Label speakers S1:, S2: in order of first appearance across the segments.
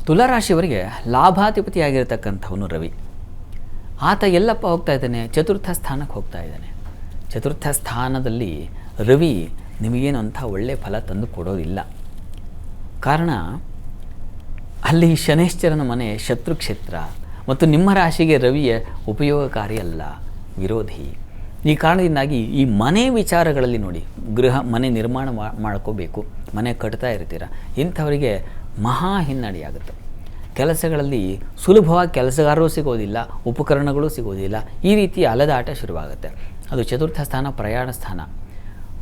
S1: ತುಲಾರಾಶಿಯವರಿಗೆ ಲಾಭಾಧಿಪತಿಯಾಗಿರ್ತಕ್ಕಂಥವನು ರವಿ. ಆತ ಎಲ್ಲಪ್ಪ ಹೋಗ್ತಾ ಇದ್ದಾನೆ? ಚತುರ್ಥ ಸ್ಥಾನಕ್ಕೆ ಹೋಗ್ತಾ ಇದ್ದಾನೆ. ಚತುರ್ಥ ಸ್ಥಾನದಲ್ಲಿ ರವಿ ನಿಮಗೇನು ಅಂಥ ಒಳ್ಳೆಯ ಫಲ ತಂದು ಕೊಡೋದಿಲ್ಲ. ಕಾರಣ ಅಲ್ಲಿ ಶನೈಶ್ಚರನ ಮನೆ ಶತ್ರುಕ್ಷೇತ್ರ ಮತ್ತು ನಿಮ್ಮ ರಾಶಿಗೆ ರವಿಯ ಉಪಯೋಗಕಾರಿ ಅಲ್ಲ, ವಿರೋಧಿ. ಈ ಕಾರಣದಿಂದಾಗಿ ಈ ಮನೆ ವಿಚಾರಗಳಲ್ಲಿ ನೋಡಿ, ಮನೆ ನಿರ್ಮಾಣ ಮಾಡ್ಕೋಬೇಕು, ಮನೆ ಕಟ್ತಾ ಇರ್ತೀರ, ಇಂಥವರಿಗೆ ಮಹಾ ಹಿನ್ನಡೆಯಾಗುತ್ತೆ. ಕೆಲಸಗಳಲ್ಲಿ ಸುಲಭವಾಗಿ ಕೆಲಸಗಾರರು ಸಿಗೋದಿಲ್ಲ, ಉಪಕರಣಗಳು ಸಿಗೋದಿಲ್ಲ, ಈ ರೀತಿ ಅಲೆದಾಟ ಶುರುವಾಗುತ್ತೆ. ಅದು ಚತುರ್ಥ ಸ್ಥಾನ, ಪ್ರಯಾಣ ಸ್ಥಾನ.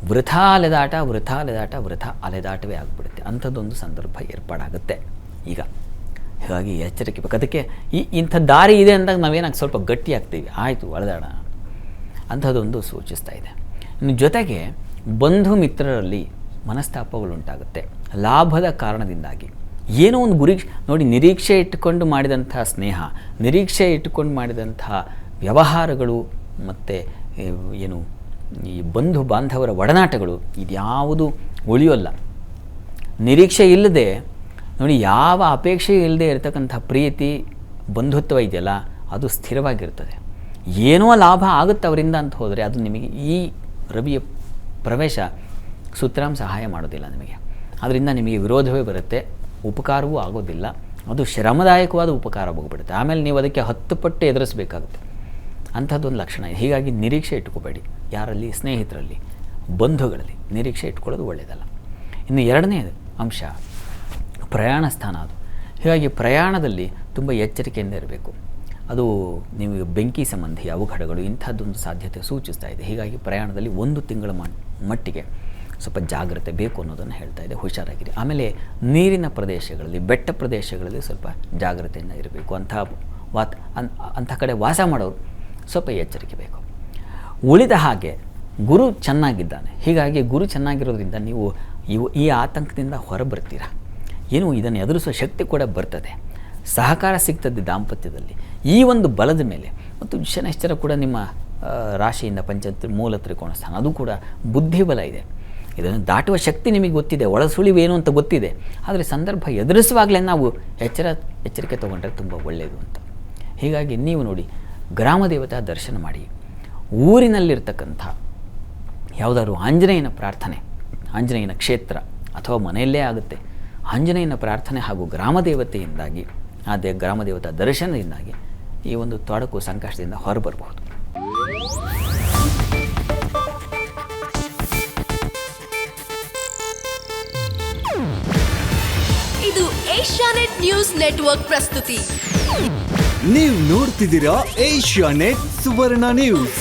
S1: ವೃಥಾ ಅಲೆದಾಟ, ವೃಥಾ ಅಲೆದಾಟ, ವೃಥಾ ಅಲೆದಾಟವೇ ಆಗಿಬಿಡುತ್ತೆ. ಅಂಥದ್ದೊಂದು ಸಂದರ್ಭ ಏರ್ಪಾಡಾಗುತ್ತೆ ಈಗ. ಹೀಗಾಗಿ ಎಚ್ಚರಿಕೆ ಬೇಕು. ಅದಕ್ಕೆ ಇಂಥ ದಾರಿ ಇದೆ ಅಂದಾಗ ನಾವೇನಾಗಿ ಸ್ವಲ್ಪ ಗಟ್ಟಿ ಆಗ್ತೀವಿ, ಆಯಿತು ಅಳೆದಾಡ ಅಂಥದ್ದೊಂದು ಸೂಚಿಸ್ತಾ ಇದೆ. ಇನ್ನು ಜೊತೆಗೆ ಬಂಧು ಮಿತ್ರರಲ್ಲಿ ಮನಸ್ತಾಪಗಳುಂಟಾಗುತ್ತೆ ಲಾಭದ ಕಾರಣದಿಂದಾಗಿ. ಏನೋ ಒಂದು ಗುರಿ ನೋಡಿ, ನಿರೀಕ್ಷೆ ಇಟ್ಟುಕೊಂಡು ಮಾಡಿದಂಥ ಸ್ನೇಹ, ನಿರೀಕ್ಷೆ ಇಟ್ಟುಕೊಂಡು ಮಾಡಿದಂಥ ವ್ಯವಹಾರಗಳು ಮತ್ತು ಏನು ಈ ಬಂಧು ಬಾಂಧವರ ಒಡನಾಟಗಳು ಇದ್ಯಾವುದು ಉಳಿಯೋಲ್ಲ. ನಿರೀಕ್ಷೆ ಇಲ್ಲದೆ ನೋಡಿ, ಯಾವ ಅಪೇಕ್ಷೆ ಇಲ್ಲದೆ ಇರತಕ್ಕಂಥ ಪ್ರೀತಿ ಬಂಧುತ್ವ ಇದೆಯಲ್ಲ, ಅದು ಸ್ಥಿರವಾಗಿರ್ತದೆ. ಏನೋ ಲಾಭ ಆಗುತ್ತೆ ಅವರಿಂದ ಅಂತ ಹೋದರೆ ಅದು ನಿಮಗೆ ಈ ರವಿಯ ಪ್ರವೇಶ ಸುತರಾಂ ಸಹಾಯ ಮಾಡೋದಿಲ್ಲ ನಿಮಗೆ. ಅದರಿಂದ ನಿಮಗೆ ವಿರೋಧವೇ ಬರುತ್ತೆ, ಉಪಕಾರವೂ ಆಗೋದಿಲ್ಲ. ಅದು ಶ್ರಮದಾಯಕವಾದ ಉಪಕಾರ ಹೋಗ್ಬಿಡುತ್ತೆ. ಆಮೇಲೆ ನೀವು ಅದಕ್ಕೆ 10 ಪಟ್ಟು ಎದುರಿಸಬೇಕಾಗುತ್ತೆ. ಅಂಥದ್ದೊಂದು ಲಕ್ಷಣ ಇದೆ. ಹೀಗಾಗಿ ನಿರೀಕ್ಷೆ ಇಟ್ಕೋಬೇಡಿ. ಯಾರಲ್ಲಿ? ಸ್ನೇಹಿತರಲ್ಲಿ, ಬಂಧುಗಳಲ್ಲಿ ನಿರೀಕ್ಷೆ ಇಟ್ಕೊಳ್ಳೋದು ಒಳ್ಳೆಯದಲ್ಲ. ಇನ್ನು ಎರಡನೇ ಅಂಶ ಪ್ರಯಾಣ ಸ್ಥಾನ. ಅದು ಹೀಗಾಗಿ ಪ್ರಯಾಣದಲ್ಲಿ ತುಂಬ ಎಚ್ಚರಿಕೆಯಿಂದ ಇರಬೇಕು. ಅದು ನೀವು ಬೆಂಕಿ ಸಂಬಂಧಿ ಅವಘಡಗಳು ಇಂಥದ್ದೊಂದು ಸಾಧ್ಯತೆ ಸೂಚಿಸ್ತಾ ಇದೆ. ಹೀಗಾಗಿ ಪ್ರಯಾಣದಲ್ಲಿ 1 ತಿಂಗಳ ಮಟ್ಟಿಗೆ ಸ್ವಲ್ಪ ಜಾಗ್ರತೆ ಬೇಕು ಅನ್ನೋದನ್ನು ಹೇಳ್ತಾ ಇದೆ. ಹುಷಾರಾಗಿರಿ. ಆಮೇಲೆ ನೀರಿನ ಪ್ರದೇಶಗಳಲ್ಲಿ, ಬೆಟ್ಟ ಪ್ರದೇಶಗಳಲ್ಲಿ ಸ್ವಲ್ಪ ಜಾಗ್ರತೆಯಿಂದ ಇರಬೇಕು. ಅಂಥ ಕಡೆ ವಾಸ ಮಾಡೋರು ಸ್ವಲ್ಪ ಎಚ್ಚರಿಕೆ ಬೇಕು. ಉಳಿದ ಹಾಗೆ ಗುರು ಚೆನ್ನಾಗಿದ್ದಾನೆ. ಹೀಗಾಗಿ ಗುರು ಚೆನ್ನಾಗಿರೋದ್ರಿಂದ ನೀವು ಈ ಆತಂಕದಿಂದ ಹೊರಬರ್ತೀರ. ಏನು ಇದನ್ನು ಎದುರಿಸುವ ಶಕ್ತಿ ಕೂಡ ಬರ್ತದೆ. ಸಹಕಾರ ಸಿಗ್ತದೆ ದಾಂಪತ್ಯದಲ್ಲಿ. ಈ ಒಂದು ಬಲದ ಮೇಲೆ ಮತ್ತು ಶನೈಶ್ಚರ ಕೂಡ ನಿಮ್ಮ ರಾಶಿಯಿಂದ ಮೂಲ ತ್ರಿಕೋಣ ಸ್ಥಾನ, ಅದು ಕೂಡ ಬುದ್ಧಿಬಲ ಇದೆ. ಇದನ್ನು ದಾಟುವ ಶಕ್ತಿ ನಿಮಗೆ ಗೊತ್ತಿದೆ, ಒಳಸುಳಿವೇನು ಅಂತ ಗೊತ್ತಿದೆ. ಆದರೆ ಸಂದರ್ಭ ಎದುರಿಸುವಾಗಲೇ ನಾವು ಎಚ್ಚರಿಕೆ ತೊಗೊಂಡ್ರೆ ತುಂಬ ಒಳ್ಳೆಯದು ಅಂತ. ಹೀಗಾಗಿ ನೀವು ನೋಡಿ, ಗ್ರಾಮ ದೇವತಾ ದರ್ಶನ ಮಾಡಿ. ಊರಿನಲ್ಲಿರ್ತಕ್ಕಂಥ ಯಾವುದಾದ್ರು ಆಂಜನೇಯನ ಪ್ರಾರ್ಥನೆ, ಆಂಜನೇಯನ ಕ್ಷೇತ್ರ ಅಥವಾ ಮನೆಯಲ್ಲೇ ಆಗುತ್ತೆ, ಆಂಜನೇಯನ ಪ್ರಾರ್ಥನೆ ಹಾಗೂ ಗ್ರಾಮ ದೇವತೆಯಿಂದಾಗಿ, ಗ್ರಾಮ ದೇವತಾ ದರ್ಶನದಿಂದಾಗಿ ಈ ಒಂದು ತೊಡಕು ಸಂಕಷ್ಟದಿಂದ ಹೊರಬರಬಹುದು.
S2: ಇದು ಏಷ್ಯಾನೆಟ್ ನ್ಯೂಸ್ ನೆಟ್ವರ್ಕ್ ಪ್ರಸ್ತುತಿ.
S3: ನೀವು ನೋಡ್ತಿದ್ದೀರಾ ಏಷ್ಯಾನೆಟ್ ಸುವರ್ಣ ನ್ಯೂಸ್.